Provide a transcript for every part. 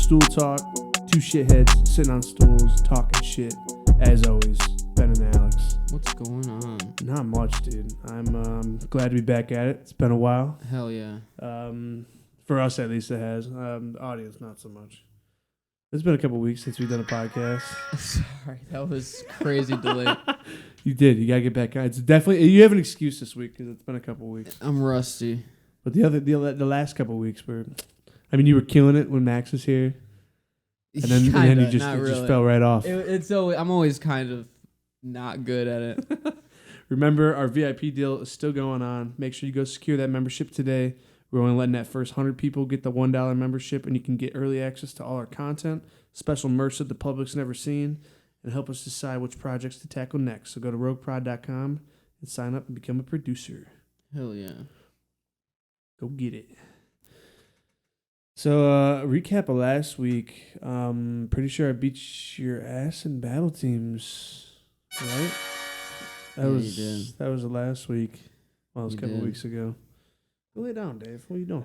Stool Talk. Two shitheads sitting on stools talking shit. As always, Ben and Alex. What's going on? Not much, dude. I'm glad to be back at it. It's been a while. Hell yeah. For us, at least, it has. The audience, not so much. It's been a couple weeks since we've done a podcast. Sorry, that was crazy delay. You did. You gotta get back on. It's definitely you have an excuse this week because it's been a couple weeks. I'm rusty. But the last couple weeks were, I mean, you were killing it when Max was here, and then you just fell right off. I'm always kind of not good at it. Remember, our VIP deal is still going on. Make sure you go secure that membership today. We're only letting that first 100 people get the $1 membership, and you can get early access to all our content, special merch that the public's never seen, and help us decide which projects to tackle next. So go to rogueprod.com and sign up and become a producer. Hell yeah. Go get it. So, recap of last week. Pretty sure I beat your ass in battle teams, right? That was the last week. Well, it was a couple weeks ago. Go lay down, Dave. What are you doing?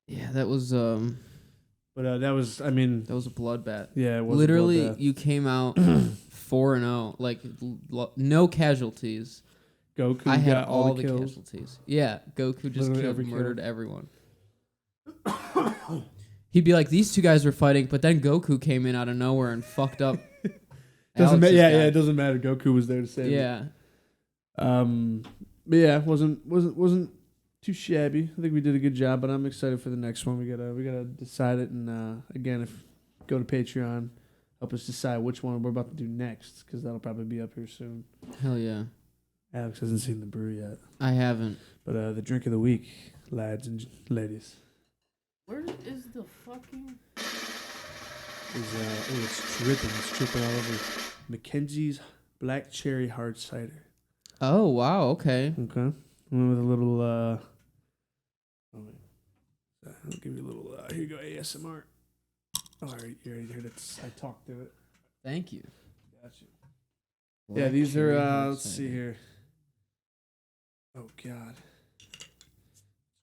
Yeah, that was But that was, I mean, that was a bloodbath. Yeah, it was literally a bloodbath. you came out 4-0, like no casualties. Goku I had got all the the kills. casualties. Yeah, Goku just Literally murdered everyone. He'd be like, these two guys were fighting, but then Goku came in out of nowhere and fucked up. Doesn't matter. Alex's Yeah, guy. it doesn't matter. Goku was there to save it. Yeah. But yeah, wasn't too shabby. I think we did a good job, but I'm excited for the next one. We gotta decide it, and again, if go to Patreon, help us decide which one we're about to do next, because that'll probably be up here soon. Hell yeah. Alex hasn't seen the brew yet. I haven't. But the drink of the week, lads and ladies, Where is the fucking... is it's dripping all over. Mckenzie's Black Cherry Hard Cider. Oh, wow, okay. Okay. One with a little, oh wait. I'll give you a little, here you go, ASMR. Oh, you already heard it. I talked to it. Thank you. Gotcha. Yeah, these Cherry are, Hard let's see Cider. here. Oh, God.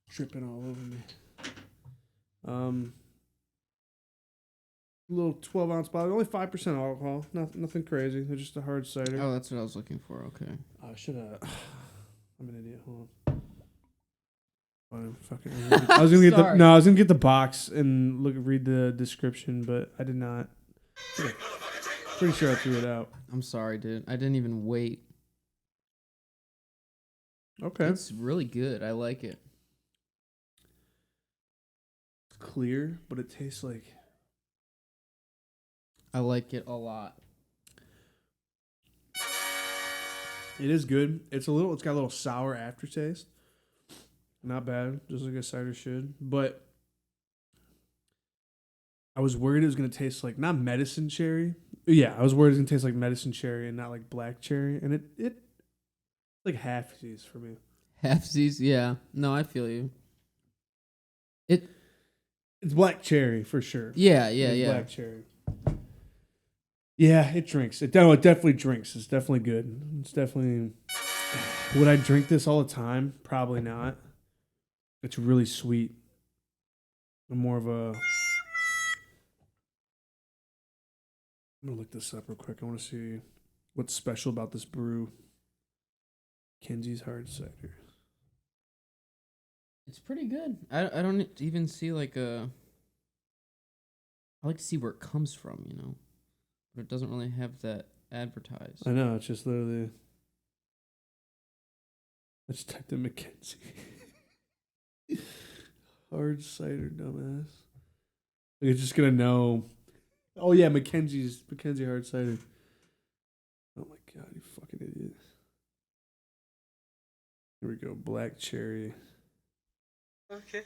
Dripping all over me. Little 12-ounce bottle, only 5% alcohol. Nothing crazy. They're just a hard cider. Oh, that's what I was looking for. Okay. I should have. I'm an idiot. Hold on. I was gonna get the box and read the description, but I did not. Pretty sure I threw it out. I'm sorry, dude. I didn't even wait. Okay. It's really good. I like it. It's clear, but it tastes like. I like it a lot. It is good. It's got a little sour aftertaste. Not bad, just like a cider should. But I was worried it was gonna taste like not medicine cherry. Yeah, I was worried it was gonna taste like medicine cherry and not like black cherry. And it like halfsies for me. Halfsies, yeah. No, I feel you. It's black cherry for sure. Yeah. Black cherry. Yeah, it drinks. It definitely drinks. It's definitely good. It's definitely. Would I drink this all the time? Probably not. It's really sweet. I'm more of a. I'm gonna look this up real quick. I want to see what's special about this brew. Mckenzie's Hard Cider. It's pretty good. I don't even see like a... I like to see where it comes from, you know? But it doesn't really have that advertised. I know, it's just literally... I just typed in Mckenzie. Hard cider, dumbass. Like, it's just gonna know... Oh yeah, Mckenzie Hard Cider. Oh my god, you fucking idiot. Here we go, black cherry. Okay.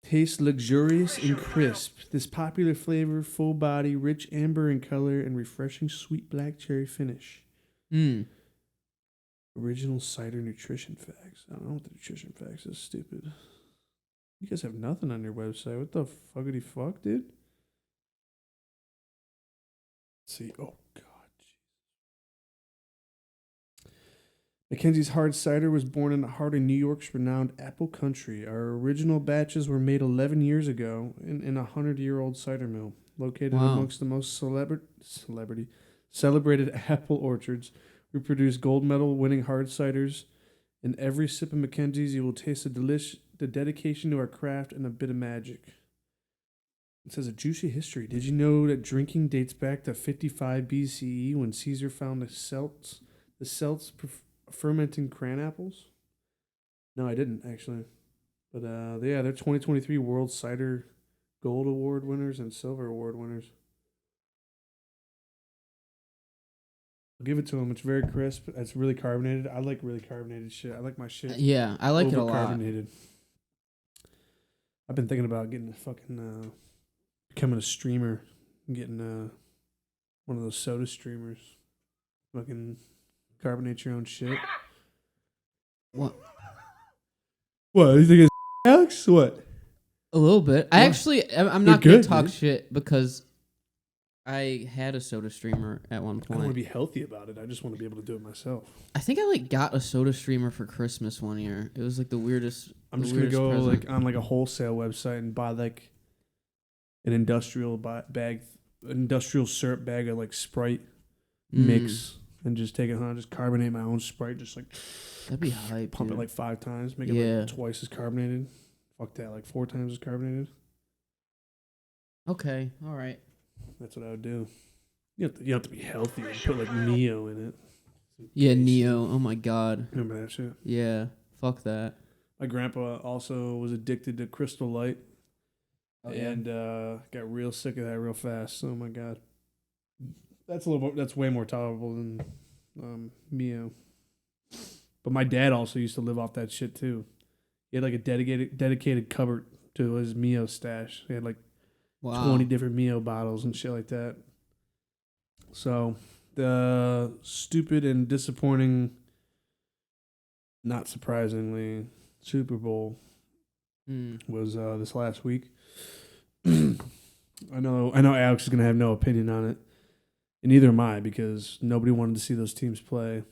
Tastes luxurious and crisp. This popular flavor, full body, rich amber in color, and refreshing sweet black cherry finish. Original cider nutrition facts. I don't know what the nutrition facts is. Stupid. You guys have nothing on your website. What the fuckity fuck, dude? Let's see. Oh, God. Mackenzie's Hard Cider was born in the heart of New York's renowned apple country. Our original batches were made 11 years ago in a 100-year-old cider mill located Wow. amongst the most celebrated apple orchards. We produce gold medal winning hard ciders. In every sip of Mackenzie's, you will taste the dedication to our craft and a bit of magic. It says a juicy history. Did you know that drinking dates back to 55 BCE when Caesar found the Celts fermenting cran apples? No, I didn't actually. But yeah, they're 2023 World Cider Gold Award winners and Silver Award winners. I'll give it to them. It's very crisp. It's really carbonated. I like really carbonated shit. I like my shit. Yeah, I like it a lot. Carbonated. I've been thinking about getting a fucking becoming a streamer, getting one of those soda streamers. Fucking carbonate your own shit. What? What? You think it's Alex? What? A little bit. Yeah. I'm not going good, to talk dude. shit because I had a soda streamer at one I don't point. want to be healthy about it. I just want to be able to do it myself. I think I got a soda streamer for Christmas one year. It was like the weirdest. I'm the just gonna weirdest go present. like on like a wholesale website and buy like an industrial industrial syrup bag of like Sprite mix and just take it home, just carbonate my own Sprite, just like That'd be hype. pump dude. it like 5 times, make it Yeah. like twice as carbonated. Fuck that, like 4 times as carbonated. Okay, all right. That's what I would do. You have to be healthy and put like Neo in it. Yeah, Neo. Oh my god. Remember that shit? Yeah. Fuck that. My grandpa also was addicted to Crystal Light Oh, and got real sick of that real fast. Oh my god, that's way more tolerable than Mio. But my dad also used to live off that shit too. He had like a dedicated cupboard to his Mio stash. He had like Wow. 20 different Mio bottles and shit like that. So the stupid and disappointing, not surprisingly, Super Bowl was this last week. I know Alex is gonna have no opinion on it, and neither am I because nobody wanted to see those teams play,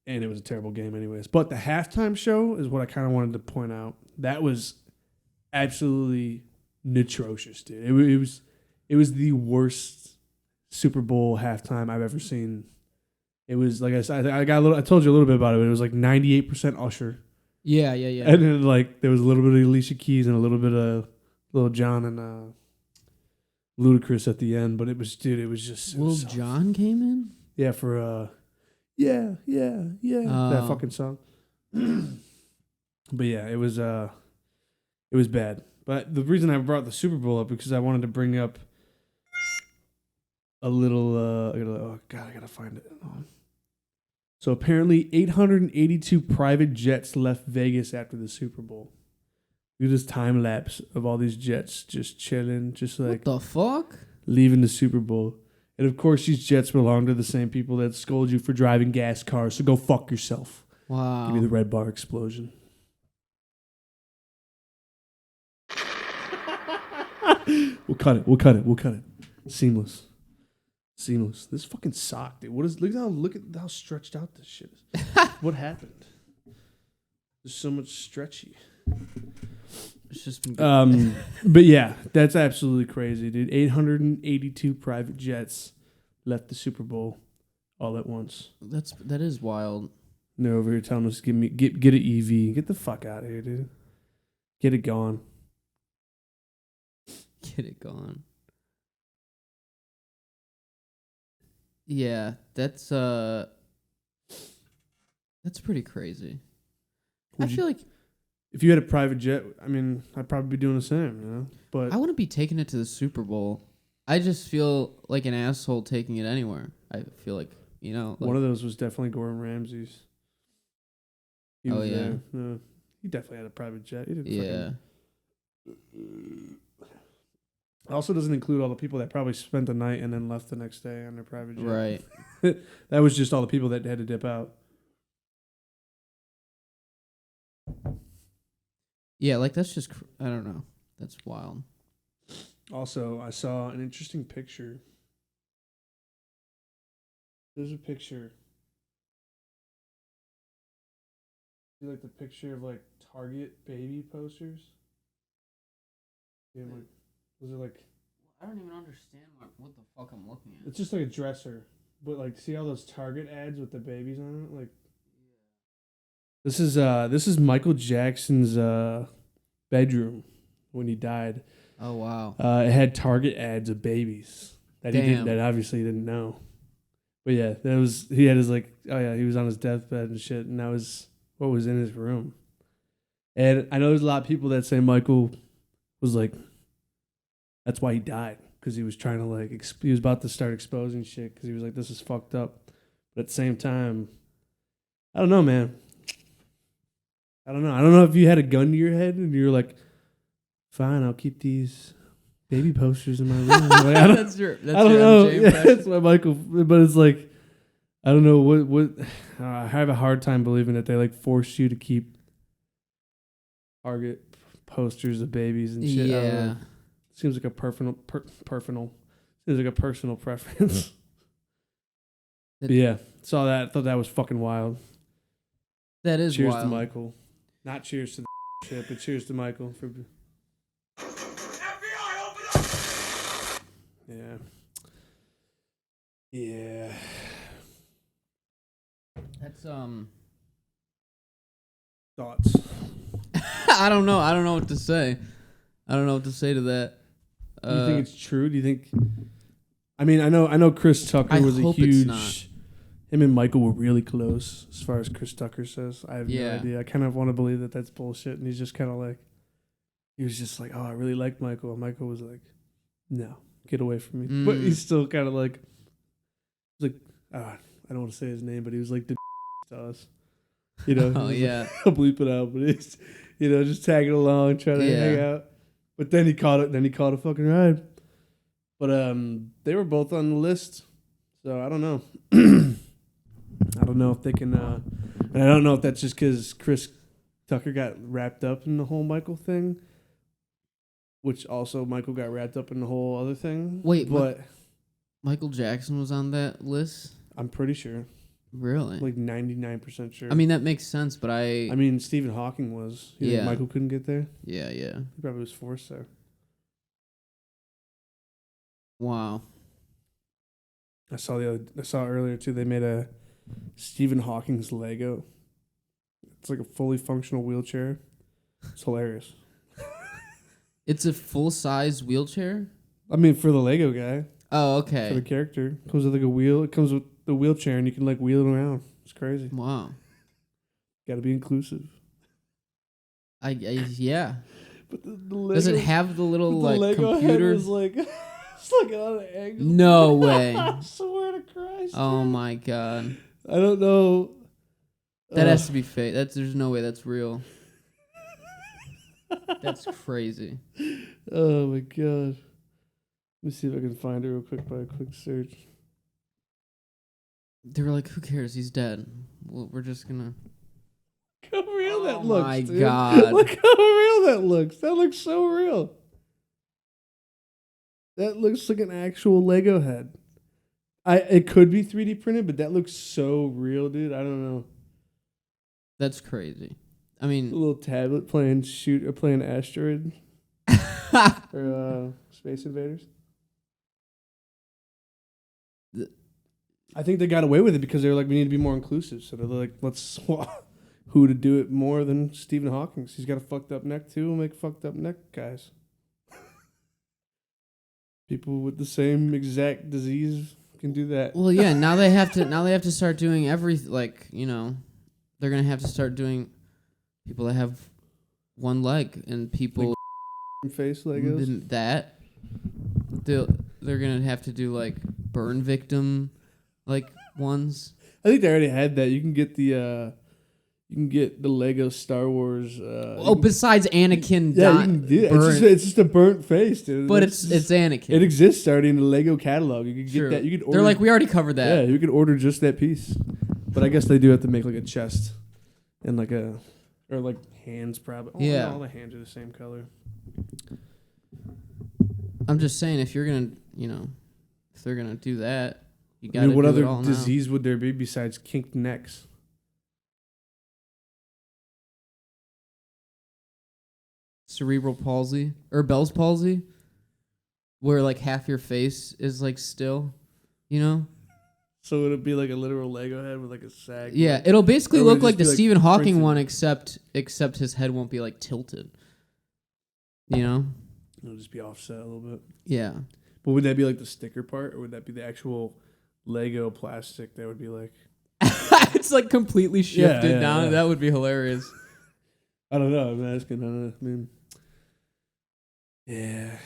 and it was a terrible game anyways. But the halftime show is what I kind of wanted to point out. That was absolutely atrocious, dude. It was the worst Super Bowl halftime I've ever seen. It was like I said, I told you a little bit about it. But it was like 98% Usher. Yeah. And then like there was a little bit of Alicia Keys and a little bit of Lil Jon and Ludacris at the end. But it was just Lil Jon came in? Yeah, for yeah, that fucking song. But yeah, it was bad. But the reason I brought the Super Bowl up because I wanted to bring up a little. I gotta find it. So apparently, 882 private jets left Vegas after the Super Bowl. Look at this time lapse of all these jets just chilling, just like What the fuck? leaving the Super Bowl. And of course, these jets belong to the same people that scold you for driving gas cars. So go fuck yourself. Wow. Give me the red bar explosion. We'll cut it. Seamless. This fucking sock, dude. Look at how stretched out this shit is. What happened? There's so much stretchy. It's just But yeah, that's absolutely crazy, dude. 882 private jets left the Super Bowl all at once. that is wild. And they're over here telling us get an EV. Get the fuck out of here, dude. Get it gone. Get it gone. Yeah, that's pretty crazy. I feel like If you had a private jet, I mean, I'd probably be doing the same, you know? But I wouldn't be taking it to the Super Bowl. I just feel like an asshole taking it anywhere. I feel like, like, one of those was definitely Gordon Ramsay's. He Oh, was yeah. there. No, he definitely had a private jet. He didn't yeah. Also doesn't include all the people that probably spent the night and then left the next day on their private jet. Right. That was just all the people that had to dip out. Yeah, like that's just I don't know. That's wild. Also, I saw an interesting picture. There's a picture See like the picture of like Target baby posters. Yeah, like those are like I don't even understand what the fuck I'm looking at. it's just like a dresser, but like see all those Target ads with the babies on it. Like this is Michael Jackson's bedroom when he died. Oh wow. It had Target ads of babies that he didn't, Damn. that obviously he didn't know. But yeah, that was he had his like he was on his deathbed and shit, and that was what was in his room. And I know there's a lot of people that say Michael was like that's why he died, because he was trying to like he was about to start exposing shit because he was like this is fucked up. But at the same time, I don't know, man. I don't know. I don't know if you had a gun to your head and you were like, fine, I'll keep these baby posters in my room. Like, I don't know. MJ Yeah, impression. that's my Michael. But it's like, I don't know what. I have a hard time believing that they like forced you to keep Target posters of babies and shit. I don't Yeah. know. Seems like a personal. Seems like a personal preference. But yeah, saw that. Thought that was fucking wild. That is Cheers wild. to Michael. Not cheers to the shit, but cheers to Michael for. FBI, open up! Yeah. Yeah. That's Thoughts. I don't know. I don't know what to say. I don't know what to say to that. Do you think it's true? Do you think? I mean, I know Chris Tucker I was a hope it's not. huge. Him and Michael were really close, as far as Chris Tucker says. I have no Yeah. idea. I kind of want to believe that that's bullshit, and he's just kind of like, he was just like, oh, I really like Michael, and Michael was like, no, get away from me. But he's still kind of like, he's like, I don't want to say his name, but he was like the to us, you know. Oh He was yeah. like, I'll bleep it out, but he's, you know, just tagging along, trying to hang out. But then he caught it. Then he caught a fucking ride. But they were both on the list, so I don't know. I don't know if they can, and I don't know if that's just because Chris Tucker got wrapped up in the whole Michael thing, which also Michael got wrapped up in the whole other thing. Wait, but Michael Jackson was on that list? I'm pretty sure, Really? like 99% sure. I mean, that makes sense, but I mean, Stephen Hawking was. You think Yeah. Michael couldn't get there. yeah. He probably was forced there. Wow. I saw earlier too. They made a Stephen Hawking's Lego. It's like a fully functional wheelchair. It's hilarious. It's a full-size wheelchair? I mean, for the Lego guy, Oh, for the okay. character, it comes with like a wheel. It comes with the wheelchair, and you can like wheel it around. It's crazy. Wow. Got to be inclusive. Yeah. But the Lego, Does it have the little the like Lego computer? head was like it's like on an angle. No way. I swear to Christ. Oh dude. my god. I don't know. That has to be fake. There's no way that's real. That's crazy. Oh my god. Let me see if I can find it real quick by a quick search. They were like, "Who cares? He's dead. Well, we're just gonna." Look how real that Oh looks. my dude. God. Look how real that looks. That looks so real. That looks like an actual Lego head. It could be 3D printed, but that looks so real, dude. I don't know. That's crazy. I A mean, little tablet playing Asteroid or Space Invaders. I think they got away with it because they were like, we need to be more inclusive. So they're like, let's swap who to do it more than Stephen Hawking. He's got a fucked up neck too. We'll make fucked up neck guys. People with the same exact disease can do that. well, yeah. Now they have to start doing everything. Like, you know, they're gonna have to start doing people that have one leg and people Face Legos. that they're gonna have to do like burn victim like ones. I think they already had that. You can get the Lego Star Wars. Besides Anakin, yeah, you can do it. It's just a burnt face, dude. but That's it's Anakin. It exists already in the Lego catalog. You can get True. that. You could order. They're like, we already covered yeah, that. you could order just that piece. But I guess they do have to make like a chest and like a or like hands probably. Oh, Yeah. no, all the hands are the same color. I'm just saying, if you're gonna, you know, if they're gonna do that, you I gotta mean, what do other it all disease would there be besides kinked necks? cerebral palsy or Bell's palsy, where like half your face is like still, you know? So would it be like a literal Lego head with like a sag? Yeah, it'll basically Or would it look like just the be, like, Stephen Hawking printed? one, except his head won't be like tilted. You know? It'll just be offset a little bit. Yeah. But would that be like the sticker part, or would that be the actual Lego plastic that would be like? It's like completely shifted yeah, down. yeah. That would be hilarious. I don't know. I'm asking. I mean, yeah,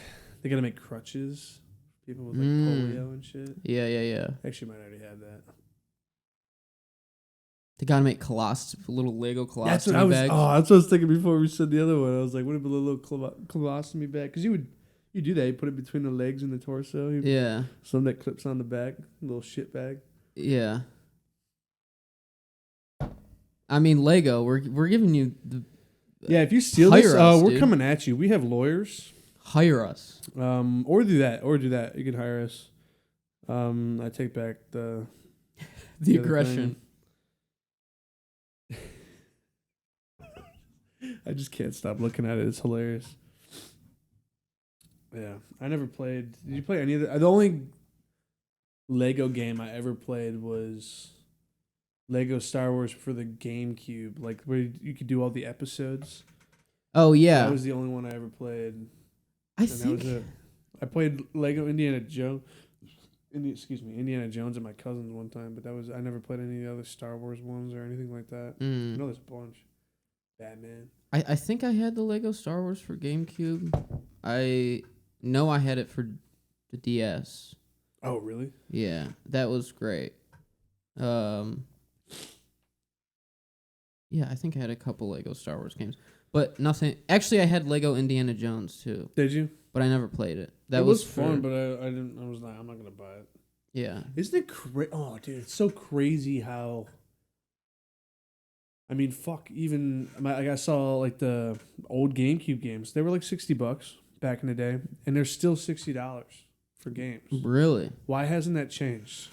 they gotta make crutches. People with like polio and shit. Yeah. Actually, might already have that. They gotta make little Lego colostomy That's what I was. bags. Oh, that's what I was thinking before we said the other one. I was like, what if a little colostomy bag? Because you do that. You put it between the legs and the torso. Yeah. Some that clips on the back. A little shit bag. Yeah. I mean, Lego. We're giving you the Yeah, if you steal Hire this, us, we're dude. coming at you. We have lawyers. hire us. Or do that. You can hire us. I take back the The other aggression. thing. I just can't stop looking at it. It's hilarious. Yeah, I never played. Did you play any of the only Lego game I ever played was Lego Star Wars for the GameCube, like where you could do all the episodes. Oh yeah. That was the only one I ever played. I And think that was it. I played Lego Indiana Jones. Indiana Jones and my cousins one time, but I never played any of the other Star Wars ones or anything like that. I know there's a bunch. Batman. I think I had the Lego Star Wars for GameCube. I know I had it for the DS. Oh, really? Yeah, that was great. Yeah, I think I had a couple Lego Star Wars games, but nothing. Actually, I had Lego Indiana Jones too, Did you? but I never played it. That It was for- fun, but I didn't. I was like, I'm not gonna buy it. Yeah. Isn't it crazy? Oh, dude, it's so crazy how. I mean, fuck. Even I saw like the old GameCube games. They were like $60 back in the day, and they're still $60 for games. Really? Why hasn't that changed?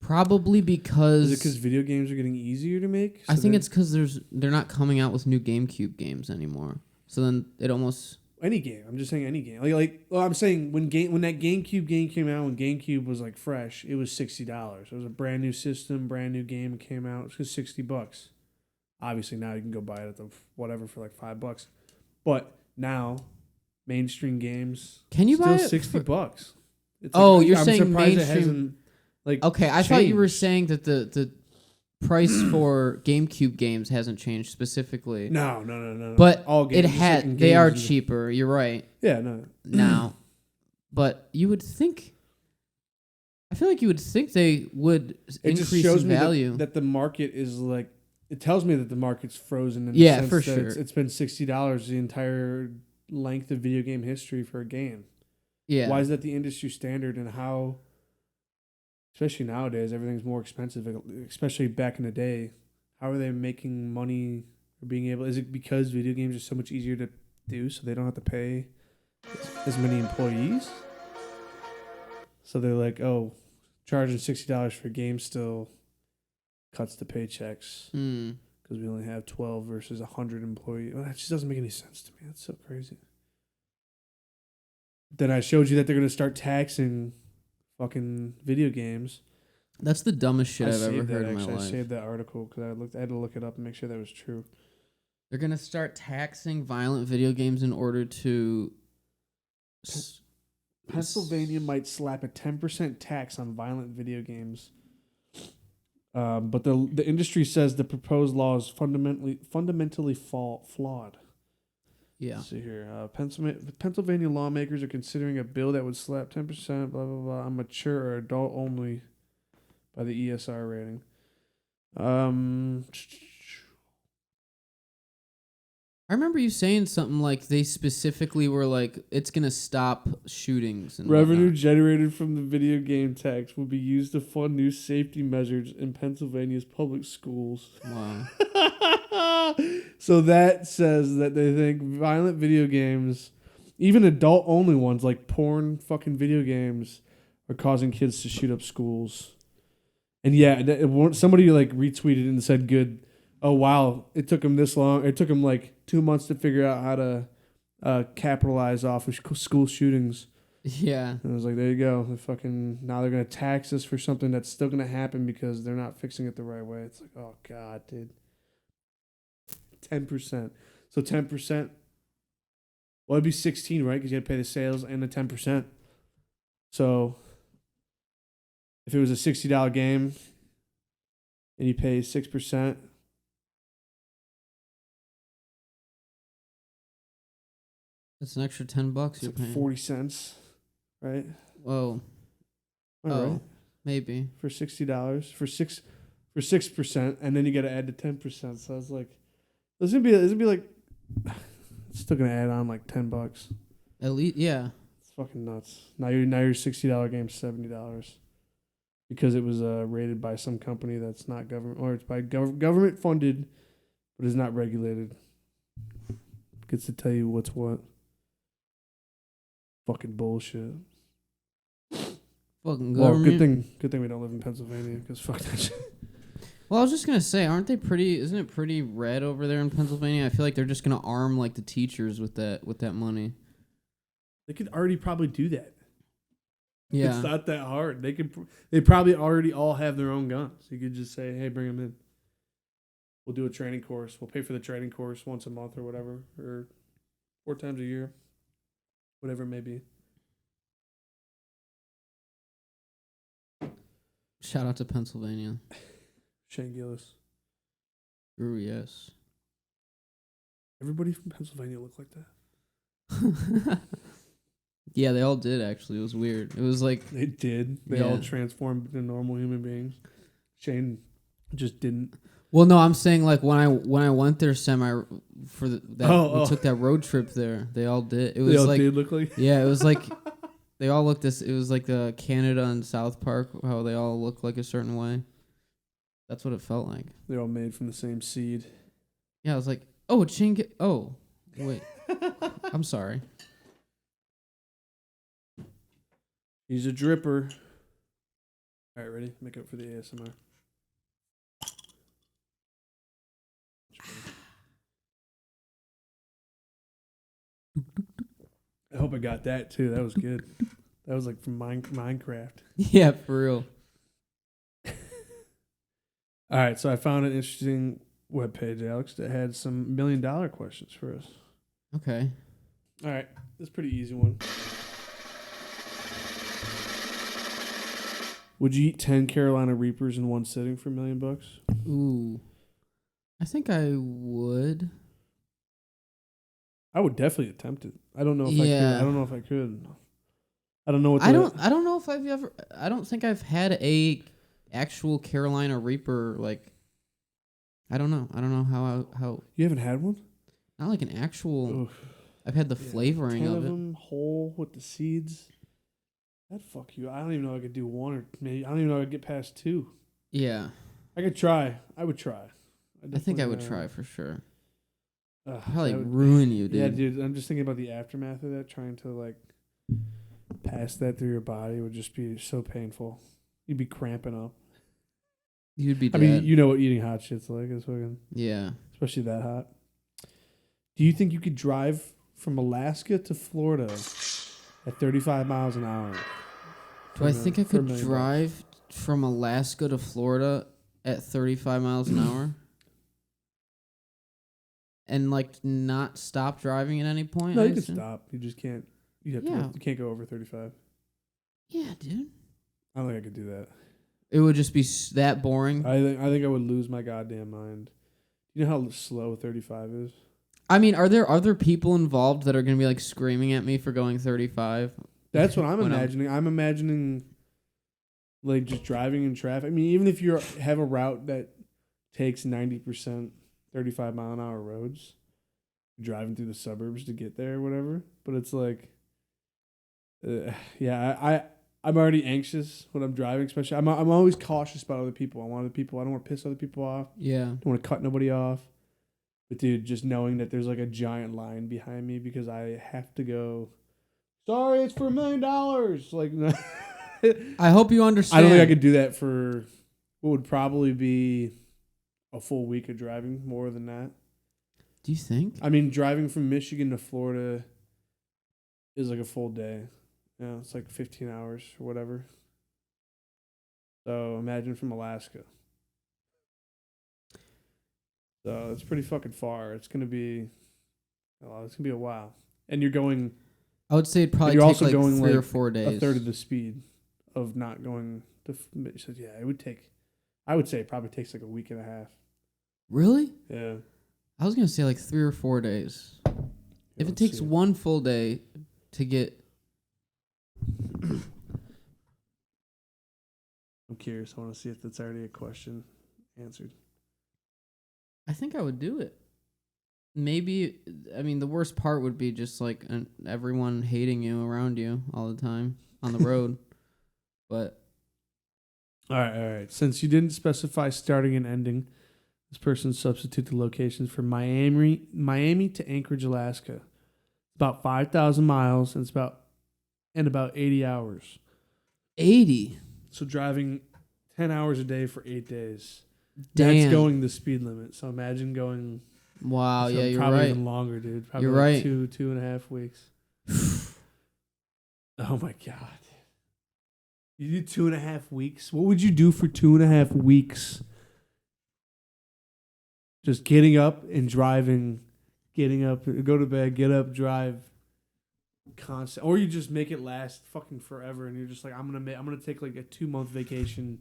Probably because Is it because video games are getting easier to make? I So think they- it's because they're not coming out with new GameCube games anymore. So then it almost any game. I'm just saying any game. Well, I'm saying when that GameCube game came out, when GameCube was like fresh, it was $60. It was a brand new system, brand new game came out. It was $60. Obviously now you can go buy it at the whatever for like $5. But now mainstream games Can you still buy it $60. It's Oh, like, you're I'm saying surprised it mainstream- hasn't like Okay, I thought you were changed. saying that the price for GameCube games hasn't changed specifically. No. But all games, it just like in had they are games and- cheaper, you're right. Yeah, no. Now. But you would think I feel like you would think they would It just increase shows in me value. that the market is like. It tells me that the market's frozen. In Yeah, the sense for that sure. It's been $60 the entire length of video game history for a game. Yeah. Why is that the industry standard, and how? Especially nowadays, everything's more expensive. Especially back in the day, how are they making money or being able? Is it because video games are so much easier to do, so they don't have to pay as many employees? So they're like, oh, charging $60 for games still cuts the paychecks because we only have 12 versus 100 employees. Well, that just doesn't make any sense to me. That's so crazy. Then I showed you that they're going to start taxing fucking video games. That's the dumbest shit I I've ever saved heard that, in my actually. I life. saved that article because I had to look it up and make sure that was true. They're gonna start taxing violent video games in order to Pennsylvania might slap a 10% tax on violent video games. But the industry says the proposed law is fundamentally flawed. Yeah. Let's see here. Pennsylvania lawmakers are considering a bill that would slap 10%, blah, blah, blah, on mature or adult only by the ESR rating. I remember you saying something like they specifically were like it's gonna stop shootings and Revenue whatnot. generated from the video game tax will be used to fund new safety measures in Pennsylvania's public schools. Wow. So that says that they think violent video games, even adult-only ones like porn fucking video games, are causing kids to shoot up schools. And yeah, somebody like retweeted and said, "Good. Oh wow, it took them this long. It took them like 2 months to figure out how to capitalize off of school shootings. Yeah. And I was like, there you go. Now they're gonna tax us for something that's still gonna happen because they're not fixing it the right way. It's like, oh God, dude. 10%. So 10%. Well, it'd be 16, right? Because you had to pay the sales and the 10%. So if it was a $60 game and you pay 6%, That's an extra $10 it's you're like paying. 40 cents, right? Whoa. All Oh, right. maybe. For $60 for 6%, and then you got to add the 10%. So I was like, it's gonna be like, it's still gonna add on like $10. At least, yeah. It's fucking nuts. Now your $60 game $70 because it was rated by some company that's not government, or it's by government funded, but is not regulated. Gets to tell you what's what. Fucking bullshit. Fucking Well, government. good thing we don't live in Pennsylvania because fuck that shit. Well, I was just gonna say, isn't it pretty red over there in Pennsylvania? I feel like they're just gonna arm like the teachers with that money. They could already probably do that. Yeah. It's not that hard. They probably already all have their own guns. You could just say, hey, bring them in. We'll do a training course. We'll pay for the training course once a month or whatever, or 4 times a year, whatever it may be. Shout out to Pennsylvania. Shane Gillis. Ooh, yes. Everybody from Pennsylvania looked like that. Yeah, they all did actually. It was weird. It was like They did. They all transformed into normal human beings. Shane just didn't. Well, no, I'm saying like when I went there we took that road trip there. They all did. It was They all like did look like. yeah, it was like they all looked this. It was like the Canada and South Park, how they all look like a certain way. That's what it felt like. They're all made from the same seed. Yeah, I was like, oh, oh, wait, I'm sorry. He's a dripper. All right, ready? Make up for the ASMR. I hope I got that too. That was good. That was like from Minecraft. Yeah, for real. All right, so I found an interesting webpage, Alex, that had some $1 million questions for us. Okay. All right, this is a pretty easy one. Would you eat 10 Carolina Reapers in one sitting for $1 million? Ooh, I think I would. I would definitely attempt it. I don't know if I could. I don't know if I could. I don't know what. I don't know if I've ever. I don't think I've had a actual Carolina Reaper. Like, I don't know. I don't know how. You haven't had one? Not like an actual. Oof. I've had the flavoring 10 of it. them whole with the seeds. That'd fuck you. I don't even know if I could do one or maybe. I don't even know if I could get past 2. Yeah, I could try. I would try. I think I would try for sure. Probably Probably ruin you, dude. Yeah, dude. I'm just thinking about the aftermath of that. Trying to like pass that through your body would just be so painful. You'd be cramping up. You'd be dead. I mean, you know what eating hot shit's like. It's fucking, yeah. especially that hot. Do you think you could drive from Alaska to Florida at 35 miles an hour? Do I think I could drive from Alaska to Florida at 35 miles an hour? And like not stop driving at any point? No, you can stop. You just can't. You have Yeah. to. You can't go over 35. Yeah, dude. I don't think I could do that. It would just be that boring. I think I would lose my goddamn mind. You know how slow 35 is? I mean, are there other people involved that are going to be like screaming at me for going 35? That's what I'm When imagining. I'm imagining like just driving in traffic. I mean, even if you have a route that takes 90% 35 mile an hour roads, driving through the suburbs to get there or whatever. But it's like, I'm already anxious when I'm driving, especially. I'm always cautious about other people. I don't want to piss other people off. Yeah. I don't want to cut nobody off. But dude, just knowing that there's like a giant line behind me because I have to go. Sorry, it's for $1 million. Like, I hope you understand. I don't think I could do that for what would probably be a full week of driving, more than that. Do you think? I mean, driving from Michigan to Florida is like a full day. Yeah, it's like 15 hours or whatever. So imagine from Alaska. So it's pretty fucking far. It's gonna be, a while. And you're going. I would say it'd probably You're take also like going 3 or like 4 days. a third of the speed of not going. So yeah, it would take. I would say it probably takes like a week and a half. Really? Yeah. I was gonna say like 3 or 4 days. If it takes one full day to get, I'm curious. I want to see if that's already a question answered. I think I would do it. Maybe, I mean, the worst part would be just like everyone hating you around you all the time on the road. But All right. Since you didn't specify starting and ending, this person substitute the locations for Miami to Anchorage, Alaska. About 5,000 miles, and it's about 80 hours. 80. So driving 10 hours a day for 8 days. Damn. That's going the speed limit. So imagine going. Wow. Yeah, you're probably right. even longer, dude. Probably You're like right. 2.5 weeks. Oh my god. You do 2.5 weeks. What would you do for 2.5 weeks? Just getting up and driving, getting up, go to bed, get up, drive, constant. Or you just make it last fucking forever, and you're just like, I'm gonna take like a 2-month vacation,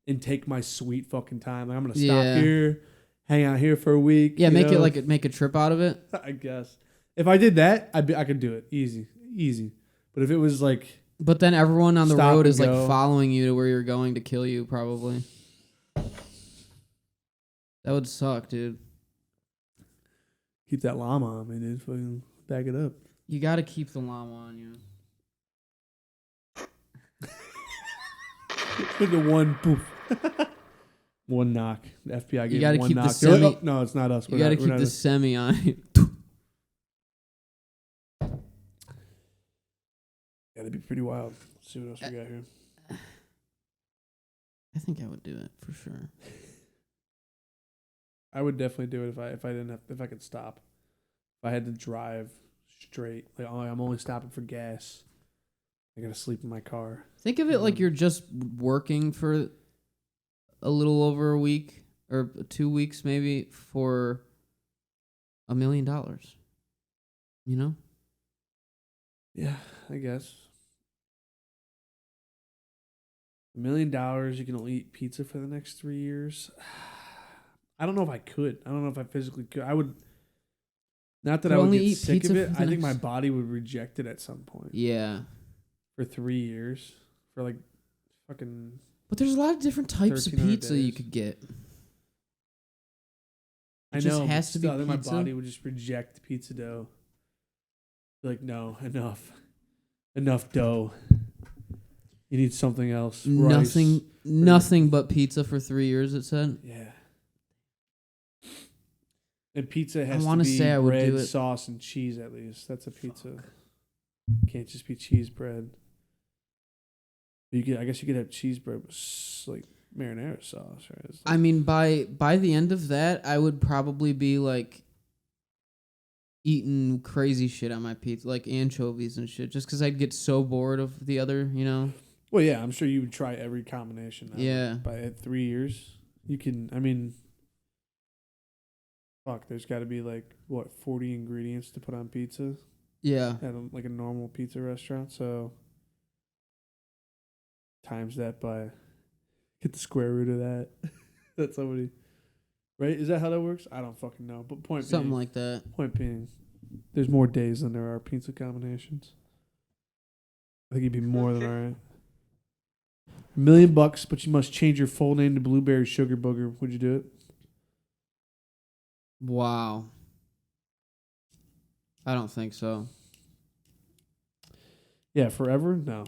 and take my sweet fucking time. Like, I'm gonna stop here, hang out here for a week. Yeah, make a trip out of it. I guess if I did that, I could do it easy. But if it was like, but then everyone on the road is like go. following you to where you're going to kill you, probably. That would suck, dude. Keep that llama on me, dude. Fucking back it up. You got to keep the llama on you. The one poof. One knock. The FBI gave gotta one keep the knock. semi- Oh, no, it's not us. You got to keep the semi on you. Gotta be pretty wild. Let's see what else we got here. I think I would do it for sure. I would definitely do it if I could stop. If I had to drive straight, like, oh, I'm only stopping for gas. I gotta sleep in my car. Think of it like you're just working for a little over a week or 2 weeks maybe for $1 million. You know? Yeah, I guess. $1 million, you can only eat pizza for the next 3 years. I don't know if I could. I don't know if I physically could. I would. Not that I would get sick of it. I think my body would reject it at some point. Yeah. For 3 years. For like fucking. But there's a lot of different types of pizza you could get. I know. Just has to be I think pizza. my body would just reject pizza dough. Be like, no, enough dough. You need something else. Nothing but pizza for 3 years, it said. Yeah. And pizza has to be say I would bread, do it. sauce, and cheese at least. That's a pizza. Can't just be cheese bread. I guess you could have cheese bread with like marinara sauce, right? Like, I mean, by the end of that, I would probably be like eating crazy shit on my pizza, like anchovies and shit, just because I'd get so bored of the other, you know? Well, yeah, I'm sure you would try every combination. Yeah. By 3 years, you can. I mean, fuck, there's got to be like 40 ingredients to put on pizza. Yeah. At a normal pizza restaurant, so times that by, get the square root of that. That's somebody, right? Is that how that works? I don't fucking know. But Something like that. Point being, there's more days than there are pizza combinations. I think you'd be more than all right. $1 million, but you must change your full name to Blueberry Sugar Booger. Would you do it? Wow. I don't think so. Yeah, forever? No.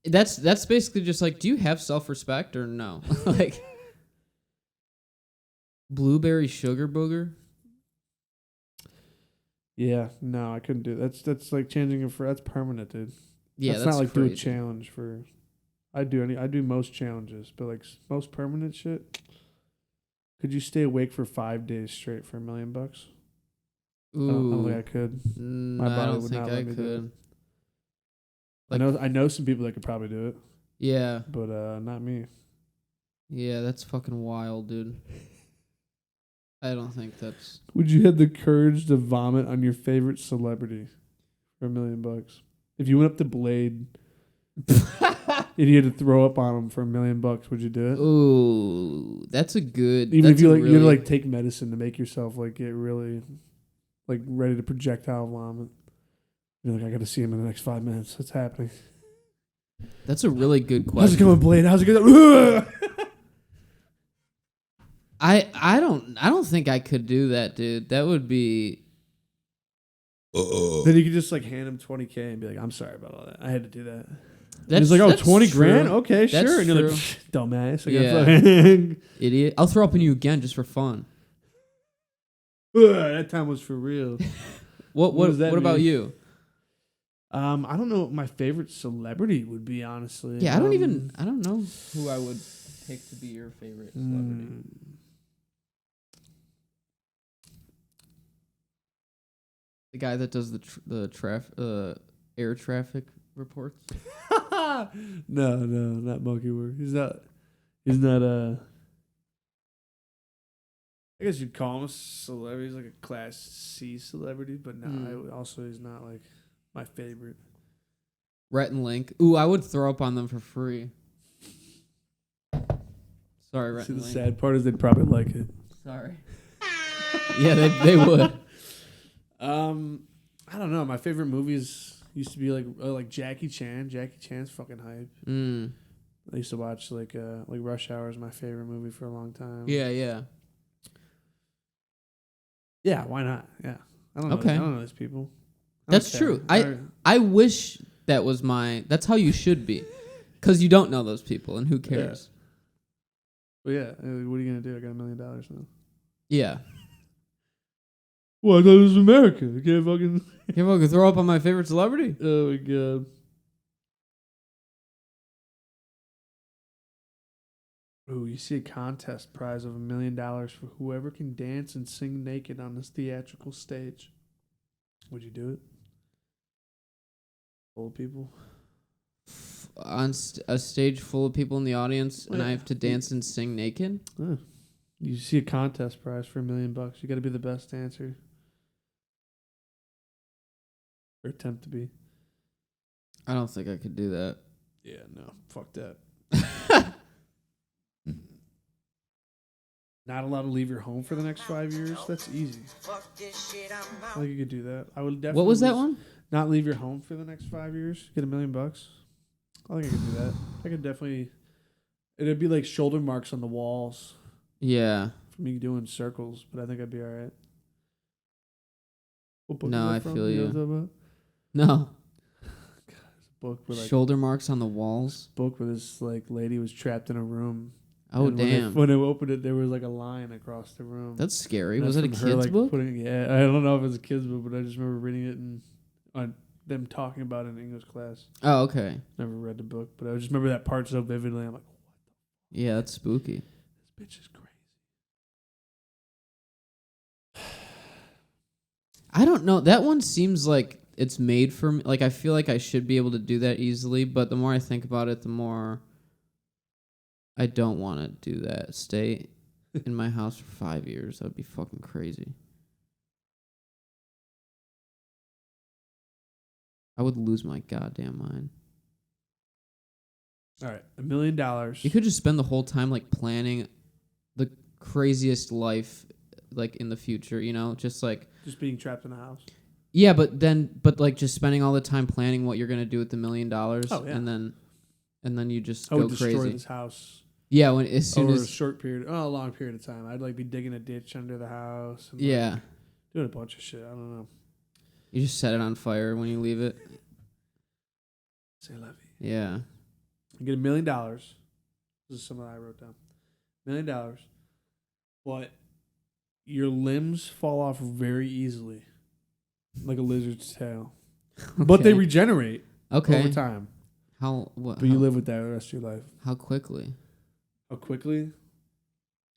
That's basically just like, do you have self-respect or no? Like, Blueberry Sugar Booger? Yeah, no, I couldn't do it. That's like changing it that's permanent, dude. Yeah, that's not like crazy. do a challenge for. I do most challenges, but like most permanent shit. Could you stay awake for 5 days straight for $1 million? don't think I could. I body don't would think not I let me do could. I know some people that could probably do it, Yeah. but not me. Yeah, that's fucking wild, dude. I don't think that's... Would you have the courage to vomit on your favorite celebrity for $1 million? If you went up to Blade and you had to throw up on him for $1 million, would you do it? Ooh, that's a good... Even that's if you a like, you had to really- like take medicine to make yourself like get really, like ready to projectile vomit. You're like, I got to see him in the next 5 minutes. What's happening? That's a really good question. How's it going, Blade? How's it going? I don't think I could do that, dude. That would be... Then you could just like hand him $20K and be like, I'm sorry about all that. I had to do that. That's, He's like, oh, that's 20 grand? true. Okay, That's sure. And you're true. like, dumbass. I Yeah. fucking Idiot. I'll throw up on you again just for fun. that time was for real. What does that about mean? you? I don't know what my favorite celebrity would be, honestly. Yeah, I don't know who I would pick to be your favorite celebrity. The guy that does the air traffic reports. No, not Monkey Work. He's not I guess you'd call him a celebrity. He's like a class C celebrity, but no, he's not like my favorite. Rhett and Link. Ooh, I would throw up on them for free. Sorry, Rhett See, and the Link. sad part is they'd probably like it. Sorry. Yeah, they would. I don't know. My favorite movies used to be like Jackie Chan. Jackie Chan's fucking hype. I used to watch like Rush Hour is my favorite movie for a long time. Yeah. Yeah, why not? Yeah. I don't know. Okay. I don't know these people. That's true. I wish that was that's how you should be. Because you don't know those people, and who cares? Well, yeah. What are you going to do? I got $1 million now. Yeah. Well, I thought it was America. I can't fucking... Can't fucking throw up on my favorite celebrity? Oh, my God. Ooh, you see a contest prize of $1 million for whoever can dance and sing naked on this theatrical stage. Would you do it? Old people? On a stage full of people in the audience, and I have to dance and sing naked? You see a contest prize for $1 million. You got to be the best dancer. Or attempt to be. I don't think I could do that. Yeah, no. Fuck that. Not allowed to leave your home for the next 5 years? That's easy. I think you could do that. I would definitely. What was that one? Not leave your home for the next 5 years. Get $1 million. I think I could do that. I could definitely. It'd be like shoulder marks on the walls. Yeah. For me doing circles, but I think I'd be all right. No, I feel you. Know what I'm talking about? No. God, it's a book where shoulder marks on the walls. Book where this like lady was trapped in a room. Oh, and damn. When they opened it, there was like a line across the room. That's scary. And Was it a from kid's her, book? Yeah, I don't know if it was a kid's book, but I just remember reading it and them talking about it in English class. Oh, okay. Never read the book, but I just remember that part so vividly. I'm like, yeah, that's spooky. This bitch is crazy. I don't know. That one seems like it's made for me. Like, I feel like I should be able to do that easily, but the more I think about it, the more I don't want to do that. Stay in my house for 5 years. That would be fucking crazy. I would lose my goddamn mind. All right, $1 million. You could just spend the whole time like planning the craziest life like in the future, you know, just being trapped in a house. Yeah, but like just spending all the time planning what you're gonna do with the $1 million, and then you just I go would destroy crazy. this house. Yeah, as soon over as a short period, a long period of time. I'd like be digging a ditch under the house. And yeah, doing a bunch of shit. I don't know. you just set it on fire when you leave it. Say levy. Yeah. You get $1 million. This is something I wrote down. $1 million, but your limbs fall off very easily, like a lizard's tail. Okay. But they regenerate over time. But you live with that the rest of your life. How quickly? How quickly?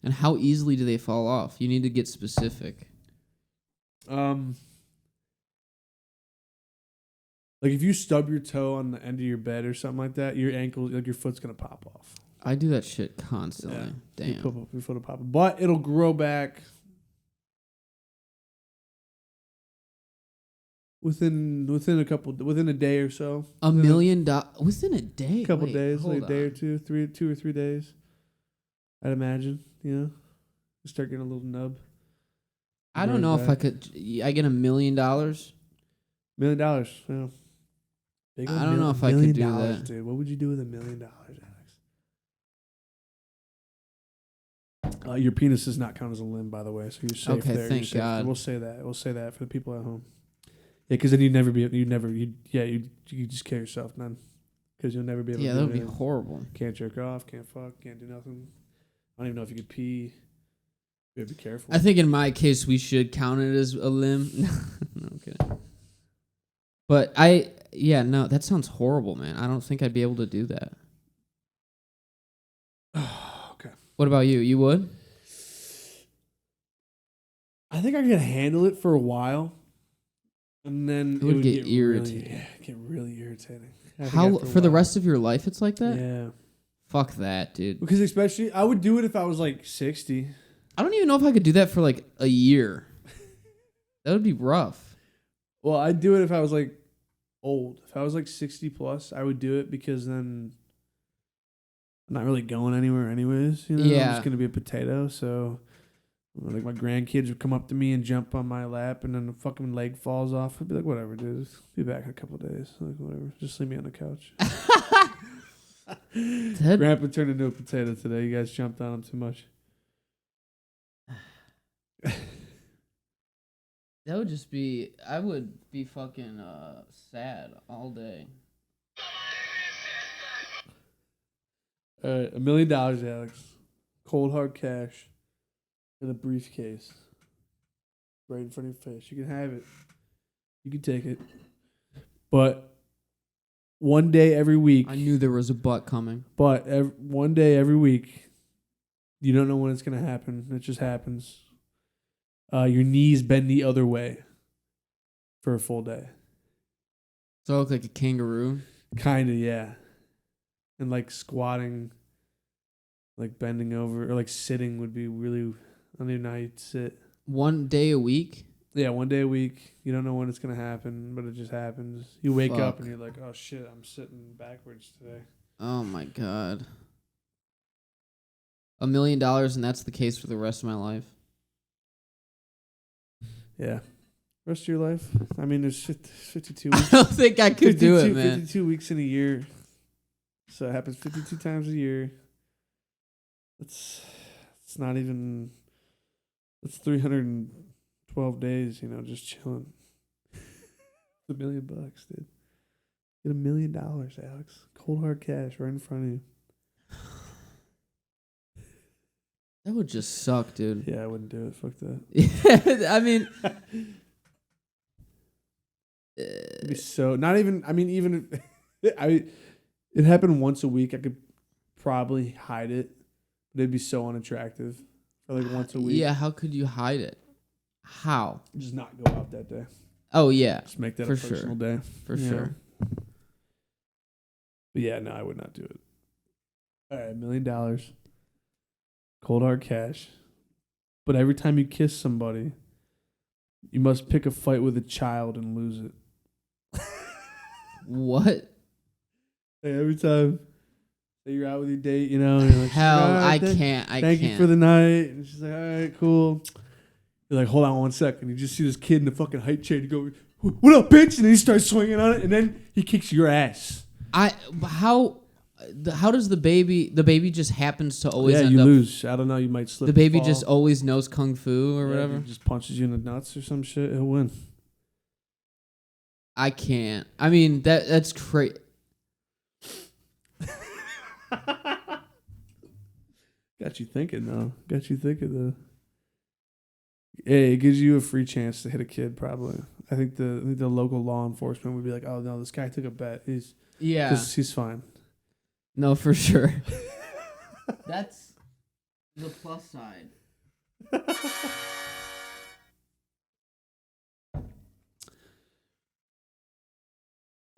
And how easily do they fall off? You need to get specific. Like if you stub your toe on the end of your bed or something like that, your ankle, like your foot's gonna pop off. I do that shit constantly. Yeah. Damn. Your foot will pop, but it'll grow back within a day or so. $1 million within a day. A couple Wait, days, like hold a day or on. two or 3 days. I'd imagine. You start getting a little nub. I don't know if I could. I get $1 million. $1 million. Yeah. Big I don't know if I could do that, dude. What would you do with $1 million, Alex? Your penis does not count as a limb, by the way, so you're safe Okay, there. thank God. We'll say that. We'll say that for the people at home. Yeah, because then you just kill yourself, then, because you'll never be able. Yeah, to that do would be anything. horrible. Can't jerk off. Can't fuck. Can't do nothing. I don't even know if you could pee. You gotta be careful. I think in my case we should count it as a limb. No, I'm kidding. But that sounds horrible, man. I don't think I'd be able to do that. Okay. What about you? You would? I think I could handle it for a while, and then It would get irritating. Get really irritating. How for the rest of your life it's like that? Yeah. Fuck that, dude. Because especially, I would do it if I was like 60. I don't even know if I could do that for like a year. That would be rough. Well, I'd do it if I was like old. If I was like 60 plus, I would do it because then I'm not really going anywhere anyways. I'm just going to be a potato. So like my grandkids would come up to me and jump on my lap and then the fucking leg falls off. I'd be like, whatever, dude. Be back in a couple of days. Like, whatever. Just leave me on the couch. Grandpa turned into a potato today. You guys jumped on him too much. That would just be, I would be fucking sad all day. All right, $1 million, Alex. Cold hard cash in a briefcase. Right in front of your face. You can have it. You can take it. But one day every week. I knew there was a butt coming. But one day every week, you don't know when it's going to happen. It just happens. Your knees bend the other way for a full day. So I look like a kangaroo? Kind of, yeah. And like squatting, like bending over, or like sitting would be really, I don't even know how you'd sit. 1 day a week? Yeah, 1 day a week. You don't know when it's going to happen, but it just happens. You wake up and you're like, oh shit, I'm sitting backwards today. Oh my God. $1 million and that's the case for the rest of my life? Yeah. Rest of your life? I mean, there's 52 I weeks. don't think I could do it, man. 52 weeks in a year. So it happens 52 times a year. It's not even... That's 312 days, just chilling. $1 million, dude. Get $1 million, Alex. Cold hard cash right in front of you. That would just suck, dude. Yeah, I wouldn't do it. Fuck that. Yeah, I mean... It'd be so... Not even... I mean, even... It happened once a week. I could probably hide it. But it'd be so unattractive. For like once a week. Yeah, how could you hide it? How? Just not go out that day. Oh, yeah. Just make that for a personal day. For sure. But yeah, no, I would not do it. All right, $1 million. Cold hard cash. But every time you kiss somebody, you must pick a fight with a child and lose it. What? Hey, every time that you're out with your date, and you're like, hell, I can't. Thank you for the night. And she's like, all right, cool. You're like, hold on 1 second. You just see this kid in the fucking height chain. You go, what up, bitch? And then he starts swinging on it, and then he kicks your ass. How does the baby just happens to always end you up, lose. I don't know. You might slip. The baby and fall. just always knows kung fu or whatever. If he just punches you in the nuts or some shit. He'll win. I can't. I mean that's crazy. Got you thinking though. Hey, it gives you a free chance to hit a kid. Probably. I think the local law enforcement would be like, oh no, this guy took a bet. He's fine. No, for sure. That's the plus side.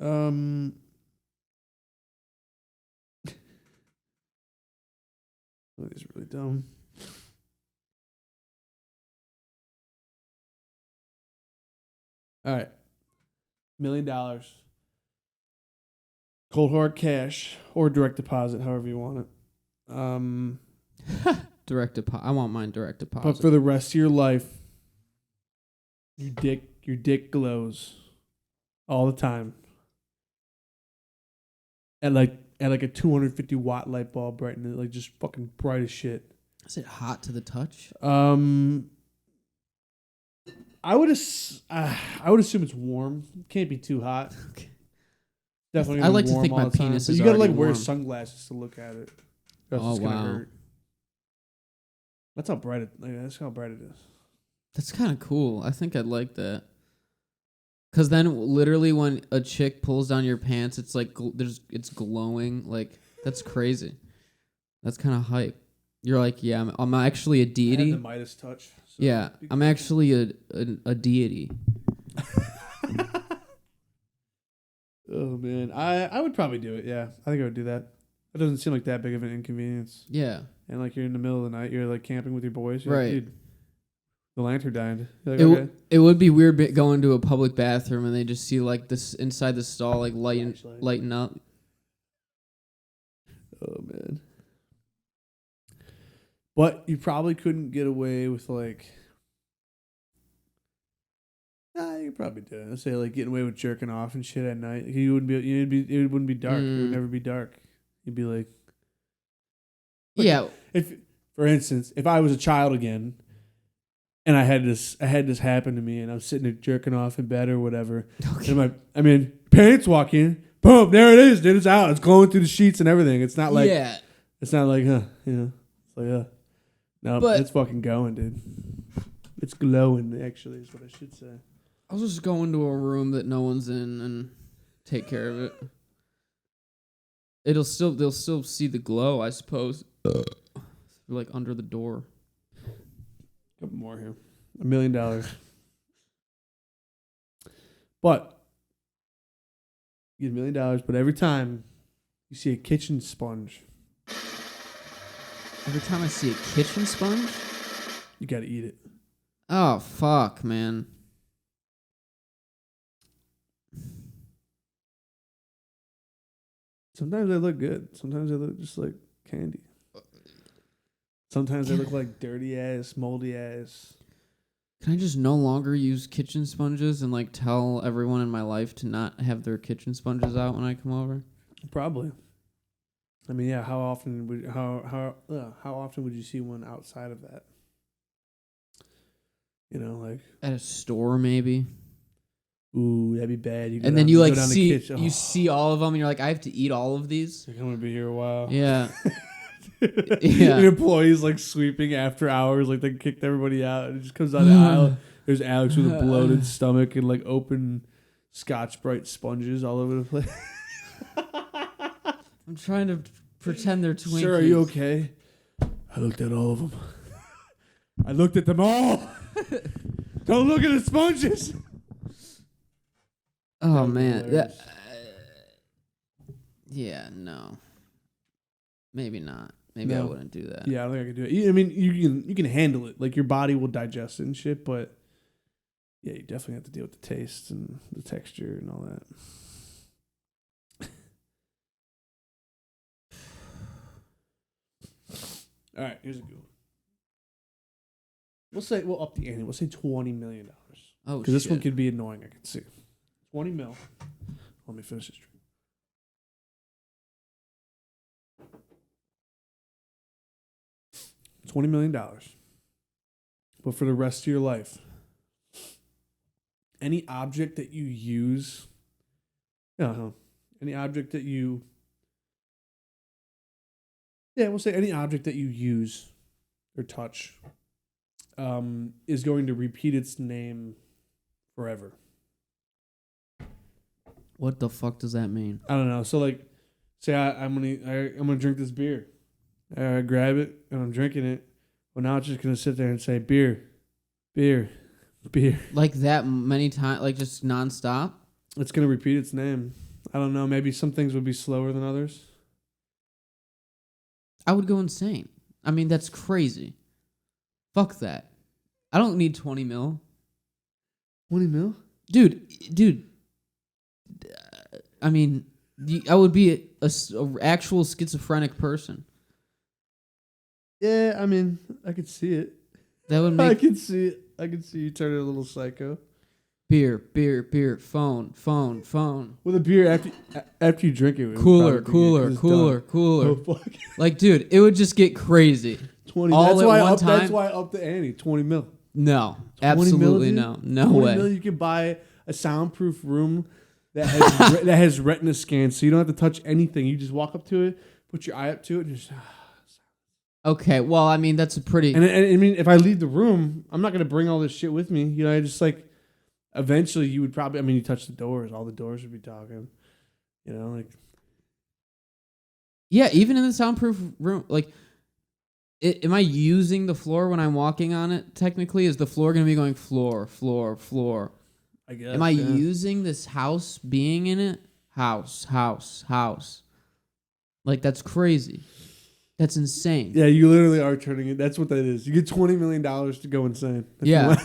Oh, this is really dumb. All right. $1 million. Cold hard cash or direct deposit, however you want it. Direct deposit. I want mine direct deposit. But for the rest of your life, your dick glows all the time. At like a 250 watt light bulb, brightening it, like just fucking bright as shit. Is it hot to the touch? I would assume it's warm. It can't be too hot. Okay. Definitely. I like to warm think all my the time. penis But is you gotta like already wear warm. sunglasses to look at it. Oh, It's gonna wow. hurt. That's how bright it. That's how bright it is. That's kind of cool. I think I'd like that. Cause then literally when a chick pulls down your pants, it's like it's glowing. Like that's crazy. That's kind of hype. You're like, yeah, I'm actually a I had deity. the Midas touch. So Yeah, I'm actually a deity. Oh man, I would probably do it. Yeah, I think I would do that. It doesn't seem like that big of an inconvenience. Yeah, And like you're in the middle of the night, you're like camping with your boys. You're right. Like, dude, the lantern died. You're like, okay. It would be weird going to a public bathroom and they just see like this inside the stall like lighten up. Oh man. But you probably couldn't get away with like. You probably do. Let's say like getting away with jerking off and shit at night. You wouldn't be. It wouldn't be dark. It would never be dark. You'd be like. Yeah. If, for instance, if I was a child again, and I had this happen to me, and I'm sitting there jerking off in bed or whatever, Okay. and parents walk in, boom, there it is, dude. It's out. It's glowing through the sheets and everything. It's not like. Yeah. It's not like, It's like, No, But- it's fucking going, dude. It's glowing, actually, is what I should say. I'll just go into a room that no one's in and take care of it. They'll still see the glow, I suppose. Like under the door. Couple more here. $1 million. But you get $1 million, but every time you see a kitchen sponge, Every time I see a kitchen sponge? you gotta eat it. Oh, fuck, man. Sometimes they look good. Sometimes they look just like candy. Sometimes they look like dirty ass, moldy ass. Can I just no longer use kitchen sponges and like tell everyone in my life to not have their kitchen sponges out when I come over? Probably. I mean, yeah. How often would you see one outside of that? You know, like At a store, maybe. ooh, that'd be bad. And then you go like down the see kitchen. you see all of them, and you're like, I have to eat all of these. Like, I'm gonna be here a while. Yeah. Yeah. And employees like sweeping after hours, like they kicked everybody out. And it just comes down the aisle. There's Alex with a bloated stomach and like open Scotch Brite sponges all over the place. I'm trying to pretend they're Twinkies. Sir, are you okay? I looked at all of them. I looked at them all. Don't look at the sponges. Oh That would be man, hilarious. yeah, no, maybe not. Maybe I No. wouldn't do that. Yeah, I don't think I could do it. I mean, you can handle it. Like your body will digest it and shit, but yeah, you definitely have to deal with the taste and the texture and all that. All right, here's a good one. We'll up the ante. We'll say $20 million. Oh, Because this one shit. could be annoying, I can see. 20 mil. Let me finish this drink. $20 million. But for the rest of your life, any object that you use, any object that you, we'll say any object that you use or touch is going to repeat its name forever. What the fuck does that mean? I don't know. So like, say I'm gonna drink this beer. I grab it and I'm drinking it. Well, now it's just gonna sit there and say beer, beer, beer. Like that many times, like just nonstop? It's gonna repeat its name. I don't know. Maybe some things would be slower than others. I would go insane. I mean, that's crazy. Fuck that. I don't need 20 mil. 20 mil? Dude. I mean, I would be a actual schizophrenic person. Yeah, I mean, I could see it. That would I make can see it. I can see you turning a little psycho. beer, phone. With a beer after you drink it. Would Cooler. Oh, fuck. Like, dude, it would just get crazy. 20. All That's at why one up. time? That's why I upped the ante. 20 mil. No, 20 absolutely mil, no. dude? No 20 way. mil, you could buy a soundproof room that has that has retina scans, so you don't have to touch anything. You just walk up to it, put your eye up to it, and just. Okay, well, I mean, that's a pretty... And I mean, if I leave the room, I'm not gonna bring all this shit with me. You know, I just like. Eventually, you would probably. I mean, you touch the doors, all the doors would be talking. You know, like. Yeah, even in the soundproof room, like... am I using the floor when I'm walking on it, technically? Is the floor going to be going floor? I guess. Am I using this house being in it? House. Like, that's crazy. That's insane. Yeah, you literally are turning it. That's what that is. You get $20 million to go insane. Yeah.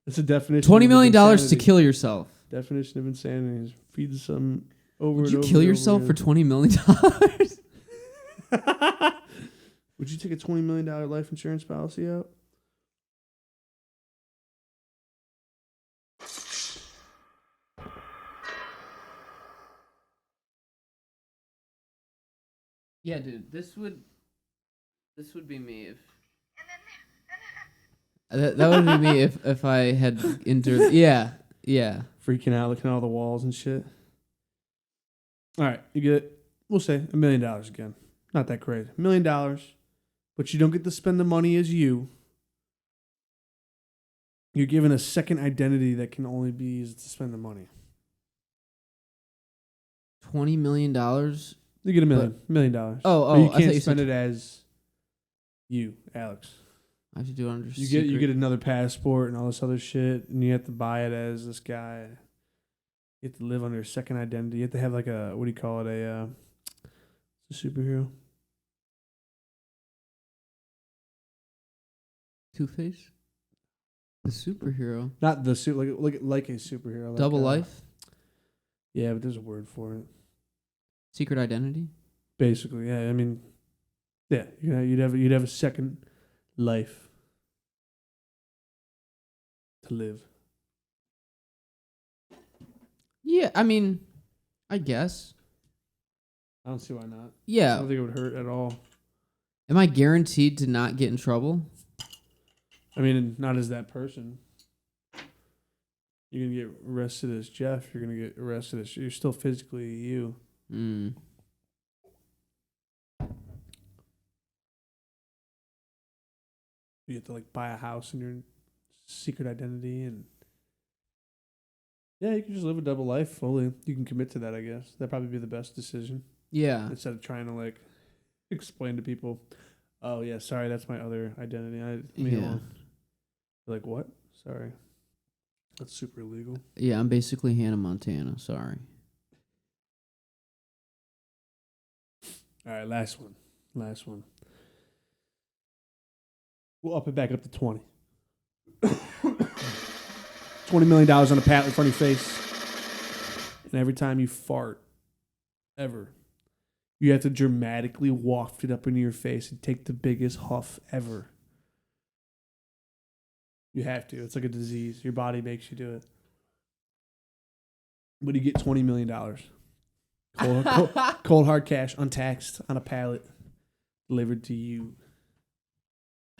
That's a definition. $20 million to insanity. kill yourself. Definition of insanity is feed some over Would and you over kill and yourself over for $20 million? Would you take a $20 million life insurance policy out? Yeah, dude, this would be me if that would be me if I had entered. Yeah. Freaking out, looking at all the walls and shit. All right, you get, we'll say $1 million again. Not that crazy. $1 million, but you don't get to spend the money as you. You're given a second identity that can only be used to spend the money. $20 million. You get $1 million. Oh, But you I thought can't you spend said it as you, Alex. I have to do it under You get another passport and all this other shit, and you have to buy it as this guy. You have to live under a second identity. You have to have like a, what do you call it? A superhero. Two-Face? The superhero. Not the suit, like a superhero. Like Double life? Yeah, but there's a word for it. Secret identity? Basically, yeah. I mean, yeah. You'd have a second life to live. Yeah, I mean, I guess. I don't see why not. I Yeah. don't think it would hurt at all. Am I guaranteed to not get in trouble? I mean, not as that person. You're gonna get arrested as Jeff. You're gonna get arrested as you're still physically you. Mm. You have to like buy a house in your secret identity, and yeah, you can just live a double life fully. You can commit to that, I guess. That'd probably be the best decision Yeah. instead of trying to like explain to people, "Oh yeah, sorry, that's my other identity." Yeah. They're like, what? Sorry, that's super illegal. Yeah, I'm basically Hannah Montana. Sorry. All right, last one. We'll up it back up to 20. $20 million on a pallet in front of your face. And every time you fart, ever, you have to dramatically waft it up into your face and take the biggest huff ever. You have to. It's like a disease. Your body makes you do it. But you get $20 million. Cold hard cash, untaxed, on a pallet, delivered to you.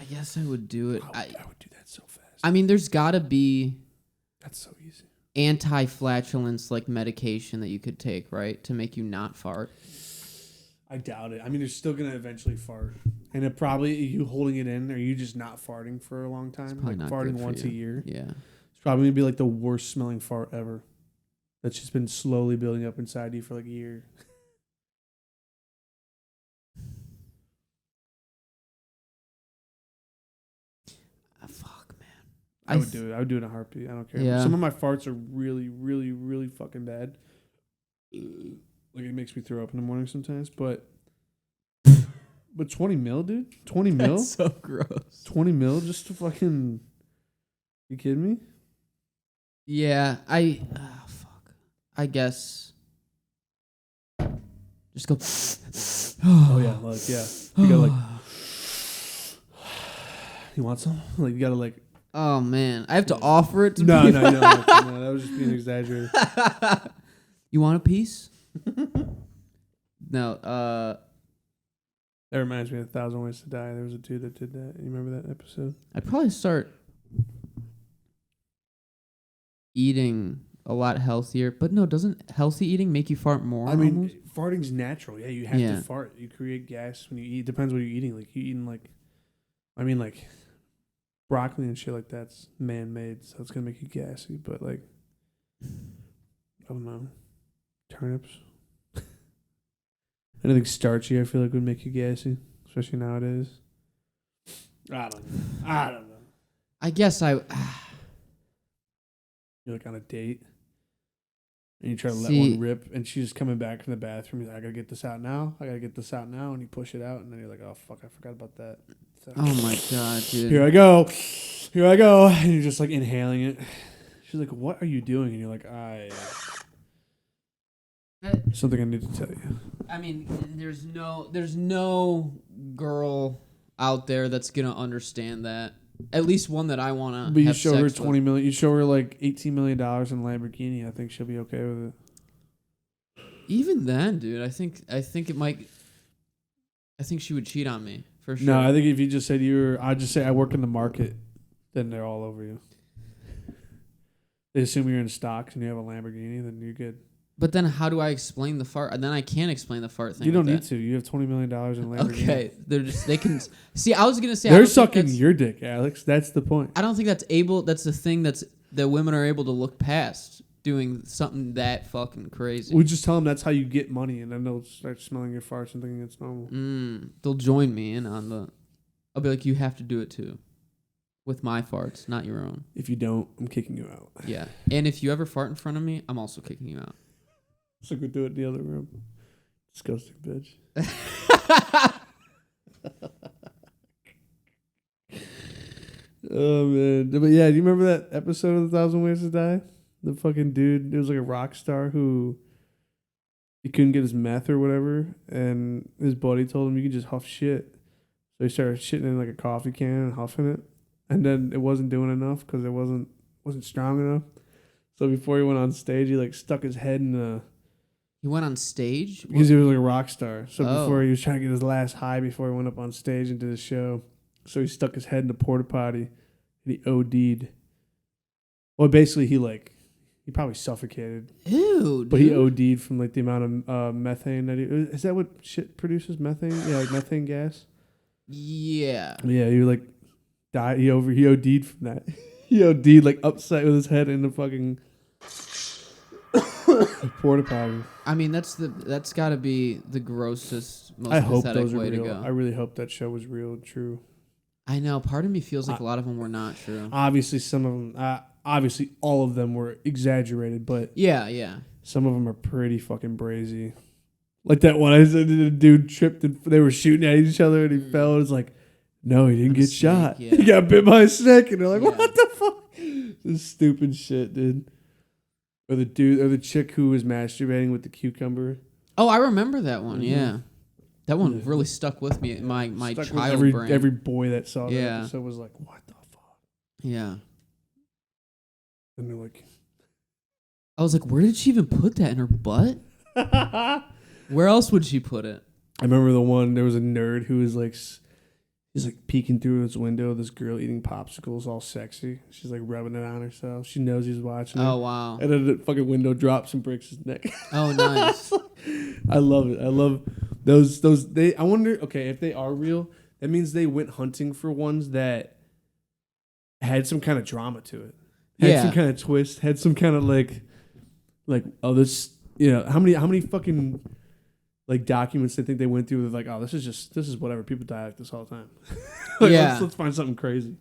I guess I would do it. I would do that so fast. I mean, there's got to be That's so easy. anti-flatulence like medication that you could take, right, to make you not fart. I doubt it. I mean, you're still gonna eventually fart, and it probably you holding it in, or you just not farting for a long time, probably like not farting good for once you. a year. Yeah. It's probably gonna be like the worst smelling fart ever. That's just been slowly building up inside you for like a year. Fuck, man. I would do it. I would do it in a heartbeat. I don't care. Yeah. Some of my farts are really, really, really fucking bad. Like it makes me throw up in the morning sometimes, but 20 mil, dude? 20 mil? That's so gross. 20 mil just to fucking... You kidding me? Yeah, fuck. I guess. Just go. Oh, yeah. Like, yeah. You gotta, like... You want some? Like, you gotta, like... Oh, man. I have to offer it to No, people? no, that was just being exaggerated. You want a piece? No, That reminds me of 1,000 Ways to Die. There was a dude that did that. You remember that episode? I'd probably start eating a lot healthier. But no, doesn't healthy eating make you fart more? I mean, almost? farting's natural. Yeah, you have to fart. You create gas when you eat. Depends what you're eating. Like, you eating, like... I mean, like... Broccoli and shit like that's man-made, so it's going to make you gassy. But, like... I don't know. Turnips. Anything starchy, I feel like, would make you gassy. Especially nowadays. I don't know. I guess I... You're like on a date, and you try to let one rip, and she's coming back from the bathroom. You're like, I gotta get this out now. And you push it out, and then you're like, oh fuck, I forgot about that. So, Oh my god, dude. Here I go, and you're just like inhaling it. She's like, what are you doing? And you're like, something I need to tell you. I mean, there's no girl out there that's gonna understand that. At least one that I wanna. But you have show her sex 20 with. million. You show her like $18 million in Lamborghini. I think she'll be okay with it. Even then, dude, I think it might. I think she would cheat on me for sure. No, I think if you just said I'd just say I work in the market, then they're all over you. They assume you're in stocks and you have a Lamborghini, then you're good. But then, how do I explain the fart? And then I can't explain the fart thing. You don't need to. You have $20 million in Lamborghini. Okay, they can see. I was gonna say they're sucking your dick, Alex. That's the point. I don't think that's able. That's the thing that women are able to look past doing something that fucking crazy. We just tell them that's how you get money, and then they'll start smelling your farts and thinking it's normal. They'll join me in on the. I'll be like, you have to do it too, with my farts, not your own. If you don't, I'm kicking you out. Yeah, and if you ever fart in front of me, I'm also kicking you out. So go do it in the other room. Disgusting bitch. Oh man, but yeah, do you remember that episode of 1,000 Ways to Die? The fucking dude, it was like a rock star who he couldn't get his meth or whatever, and his buddy told him you can just huff shit. So he started shitting in like a coffee can and huffing it, and then it wasn't doing enough because it wasn't strong enough. So before he went on stage, he like stuck his head in the. He went on stage Because he was like a rock star. So Oh. before he was trying to get his last high before he went up on stage and did his show. So he stuck his head in the porta potty and he OD'd. Well, basically he probably suffocated. Ew, dude. But he OD'd from like the amount of methane that is that what shit produces? Methane? Yeah, like methane gas. Yeah. Yeah, he like died. He OD'd from that. He OD'd like upside with his head in the fucking porta potty. I mean, that's got to be the grossest, most I hope pathetic those are way real. to go. I really hope that show was real and true. I know. Part of me feels like a lot of them were not true. Obviously, some of them. Obviously, all of them were exaggerated, but Yeah. some of them are pretty fucking brazy. Like that one I said, the dude tripped and they were shooting at each other and he fell. It's like, no, he didn't A get snake, shot. yeah. He got bit by a snake, and they're like, Yeah. what the fuck? This stupid shit, dude. Or the chick who was masturbating with the cucumber. Oh, I remember that one. Mhm. Yeah. That one Yeah. really stuck with me. My Stuck with child brain. every boy that saw that Yeah. episode was like, what the fuck? Yeah. And they're like, I was like, where did she even put that in her butt? Where else would she put it? I remember the one, there was a nerd who was like, he's like peeking through his window, this girl eating popsicles all sexy. She's like rubbing it on herself. She knows he's watching her. Oh, wow. And then the fucking window drops and breaks his neck. Oh, nice. I love it. I love those. I wonder, okay, if they are real, that means they went hunting for ones that had some kind of drama to it. Had some kind of twist. Had some kind of like, oh, this, how many fucking like documents they think they went through with like, oh, this is whatever. People die like this all the time. Like, Yeah. let's find something crazy.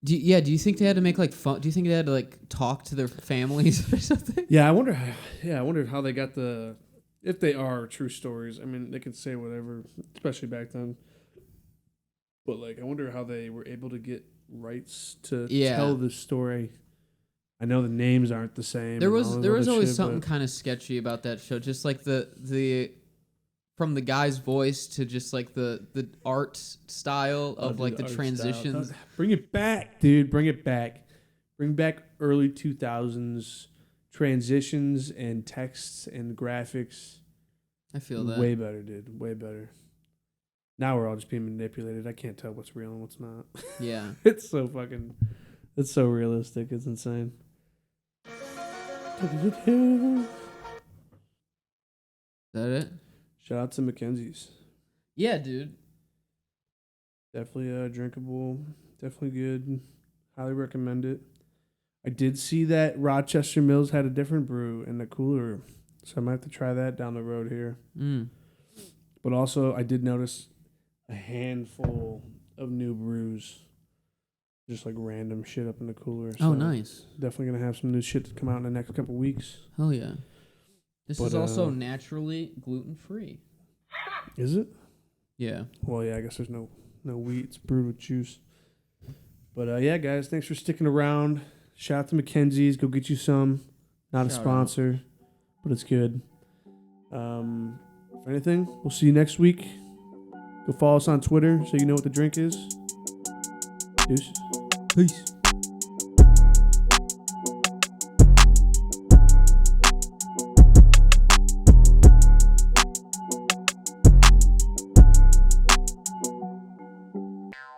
Do you think they had to make like fun? Do you think they had to like talk to their families or something? Yeah, I wonder. I wonder how they got the. If they are true stories, I mean, they can say whatever, especially back then. But like, I wonder how they were able to get rights to tell the story. I know the names aren't the same. There was always something kind of sketchy about that show. Just like the from the guy's voice to just like the art style of like the transitions. Bring it back, dude. Bring it back. Bring back early 2000s transitions and texts and graphics. I feel that. Way better, dude. Way better. Now we're all just being manipulated. I can't tell what's real and what's not. Yeah. It's so realistic. It's insane. Is that it? Shout out to Mckenzie's. Yeah, dude. Definitely drinkable. Definitely good. Highly recommend it. I did see that Rochester Mills had a different brew in the cooler, so I might have to try that down the road here. But also, I did notice a handful of new brews, just like random shit up in the cooler. So nice. Definitely gonna have some new shit to come out in the next couple weeks. Hell yeah. This is also naturally gluten-free. Is it? Yeah. Well, yeah, I guess there's no wheat. It's brewed with juice. But yeah, guys, thanks for sticking around. Shout out to Mckenzie's. Go get you some. Not a sponsor, but it's good. If anything, we'll see you next week. Go follow us on Twitter so you know what the drink is. Deuces. Peace.